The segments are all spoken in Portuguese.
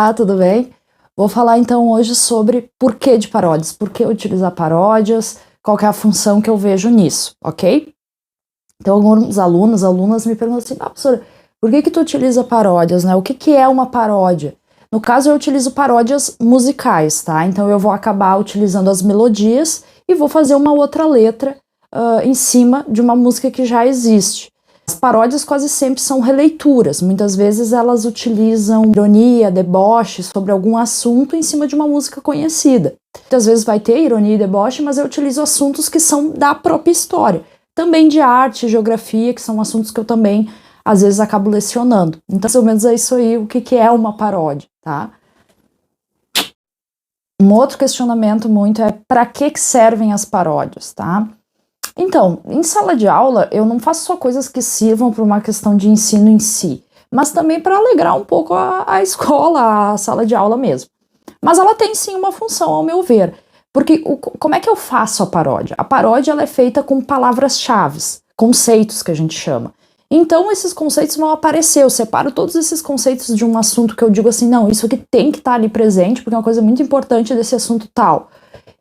Olá, tudo bem? Vou falar então hoje sobre porquê de paródias, por que utilizar paródias, qual que é a função que eu vejo nisso, ok? Então alguns alunas me perguntam assim, professora, por que tu utiliza paródias, né? O que é uma paródia? No caso eu utilizo paródias musicais, tá? Então eu vou acabar utilizando as melodias e vou fazer uma outra letra em cima de uma música que já existe. As paródias quase sempre são releituras, muitas vezes elas utilizam ironia, deboche sobre algum assunto em cima de uma música conhecida. Muitas vezes vai ter ironia e deboche, mas eu utilizo assuntos que são da própria história. Também de arte, geografia, que são assuntos que eu também, às vezes, acabo lecionando. Então, mais ou menos é isso aí, o que é uma paródia, tá? Um outro questionamento muito é para que servem as paródias, tá? Então, em sala de aula, eu não faço só coisas que sirvam para uma questão de ensino em si, mas também para alegrar um pouco a escola, a sala de aula mesmo. Mas ela tem sim uma função, ao meu ver, porque como é que eu faço a paródia? A paródia ela é feita com palavras-chave, conceitos que a gente chama. Então esses conceitos vão aparecer, eu separo todos esses conceitos de um assunto que eu digo assim, não, isso aqui tem que estar ali presente, porque é uma coisa muito importante desse assunto tal.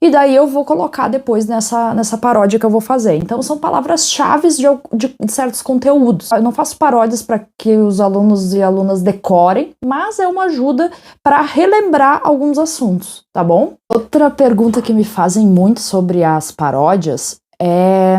E daí eu vou colocar depois nessa paródia que eu vou fazer. Então são palavras-chave de certos conteúdos. Eu não faço paródias para que os alunos e alunas decorem, mas é uma ajuda para relembrar alguns assuntos, tá bom? Outra pergunta que me fazem muito sobre as paródias é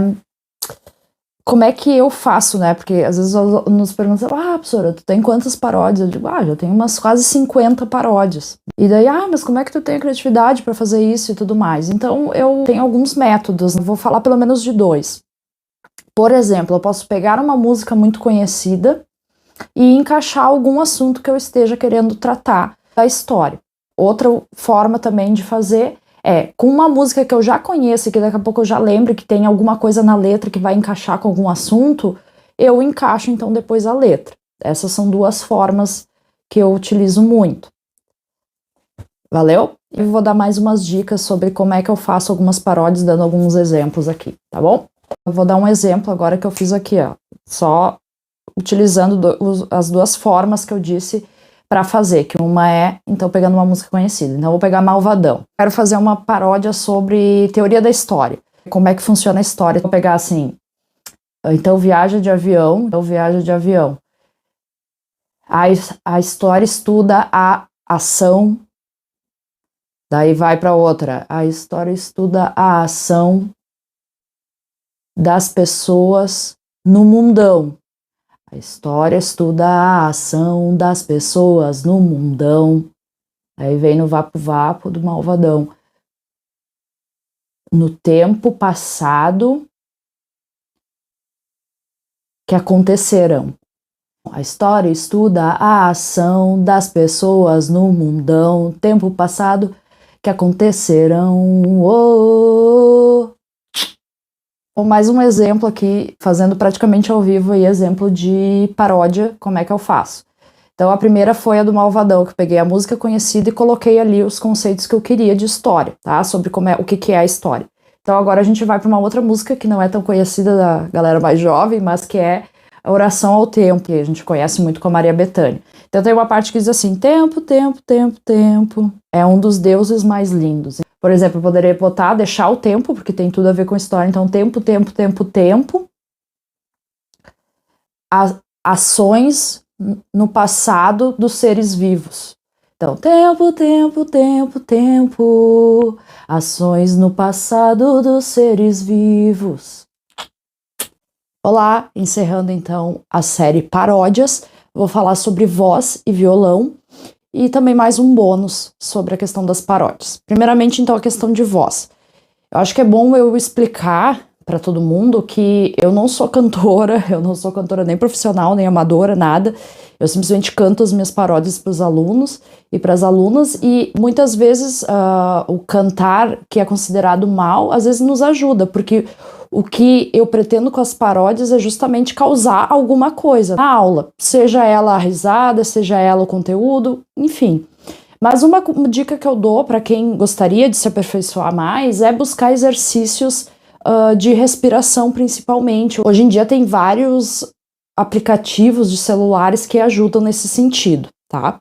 como é que eu faço, né? Porque às vezes nos perguntam, professora, tu tem quantas paródias? Eu digo, já tenho umas quase 50 paródias. E daí, mas como é que tu tem a criatividade para fazer isso e tudo mais? Então eu tenho alguns métodos, vou falar pelo menos de 2. Por exemplo, eu posso pegar uma música muito conhecida e encaixar algum assunto que eu esteja querendo tratar da história. Outra forma também de fazer com uma música que eu já conheço e que daqui a pouco eu já lembro que tem alguma coisa na letra que vai encaixar com algum assunto, eu encaixo então depois a letra. Essas são 2 formas que eu utilizo muito. Valeu? Eu vou dar mais umas dicas sobre como é que eu faço algumas paródias, dando alguns exemplos aqui, tá bom? Eu vou dar um exemplo agora que eu fiz aqui, ó, só utilizando as 2 formas que eu disse para fazer, que uma é, então, pegando uma música conhecida. Então, eu vou pegar Malvadão. Quero fazer uma paródia sobre teoria da história. Como é que funciona a história? Vou pegar assim, então viaja de avião, A história estuda a ação, daí vai para outra. A história estuda a ação das pessoas no mundão. A história estuda a ação das pessoas no mundão. Aí vem no vapo-vapo do Malvadão. No tempo passado que aconteceram. A história estuda a ação das pessoas no mundão. Tempo passado que aconteceram. Mais um exemplo aqui, fazendo praticamente ao vivo aí, exemplo de paródia, como é que eu faço. Então a primeira foi a do Malvadão, que eu peguei a música conhecida e coloquei ali os conceitos que eu queria de história, tá? Sobre o que é a história. Então agora a gente vai para uma outra música que não é tão conhecida da galera mais jovem, mas que é a Oração ao Tempo, que a gente conhece muito com a Maria Bethânia. Então tem uma parte que diz assim, tempo, tempo, tempo, tempo, é um dos deuses mais lindos. Por exemplo, eu poderia deixar o tempo, porque tem tudo a ver com história. Então, tempo, tempo, tempo, tempo. Ações no passado dos seres vivos. Então, tempo, tempo, tempo, tempo. Ações no passado dos seres vivos. Olá, encerrando então a série Paródias. Vou falar sobre voz e violão. E também mais um bônus sobre a questão das paródias. Primeiramente, então, a questão de voz. Eu acho que é bom eu explicar para todo mundo que eu não sou cantora nem profissional, nem amadora, nada. Eu simplesmente canto as minhas paródias para os alunos e para as alunas e muitas vezes o cantar, que é considerado mal, às vezes nos ajuda, porque o que eu pretendo com as paródias é justamente causar alguma coisa na aula, seja ela a risada, seja ela o conteúdo, enfim. Mas uma dica que eu dou para quem gostaria de se aperfeiçoar mais é buscar exercícios de respiração, principalmente. Hoje em dia tem vários aplicativos de celulares que ajudam nesse sentido, tá?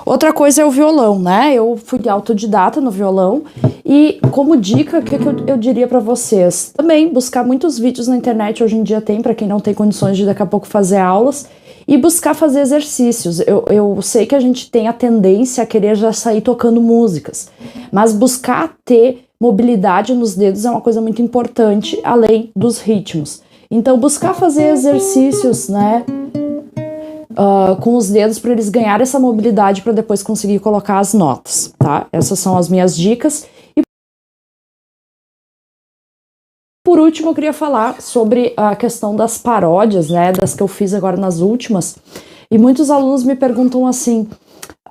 Outra coisa é o violão, né? Eu fui autodidata no violão e como dica, o que eu diria para vocês? Também buscar muitos vídeos na internet, hoje em dia tem, para quem não tem condições de daqui a pouco fazer aulas, e buscar fazer exercícios. Eu sei que a gente tem a tendência a querer já sair tocando músicas, mas buscar ter mobilidade nos dedos é uma coisa muito importante, além dos ritmos. Então, buscar fazer exercícios, né, com os dedos para eles ganharem essa mobilidade para depois conseguir colocar as notas, tá? Essas são as minhas dicas. E por último, eu queria falar sobre a questão das paródias, né, das que eu fiz agora nas últimas. E muitos alunos me perguntam assim: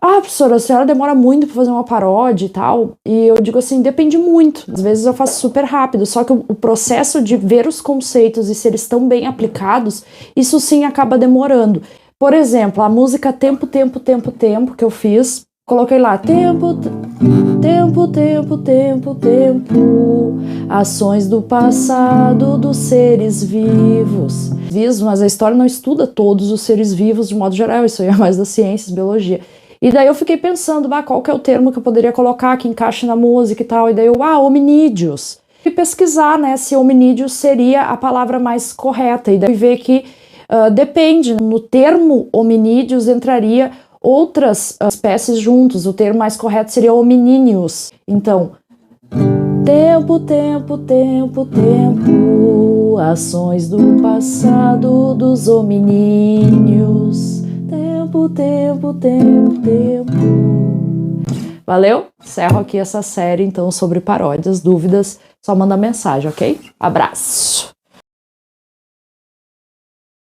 ah, professora, a senhora demora muito para fazer uma paródia e tal? E eu digo assim, depende muito. Às vezes eu faço super rápido, só que o processo de ver os conceitos e se eles estão bem aplicados, isso sim acaba demorando. Por exemplo, a música Tempo, Tempo, Tempo, Tempo, que eu fiz, coloquei lá, tempo, tempo, tempo, tempo, tempo, ações do passado dos seres vivos. Mas a história não estuda todos os seres vivos de modo geral, isso aí é mais das ciências, biologia. E daí eu fiquei pensando, qual que é o termo que eu poderia colocar que encaixe na música e tal, e daí eu, hominídeos. E pesquisar, né, se hominídeos seria a palavra mais correta, e daí ver que depende, no termo hominídeos entraria outras espécies juntos, o termo mais correto seria hominíneos. Então, tempo, tempo, tempo, tempo, ações do passado dos hominíneos. Tempo, tempo, tempo, tempo. Valeu? Encerro aqui essa série, então, sobre paródias. Dúvidas, só manda mensagem, ok? Abraço!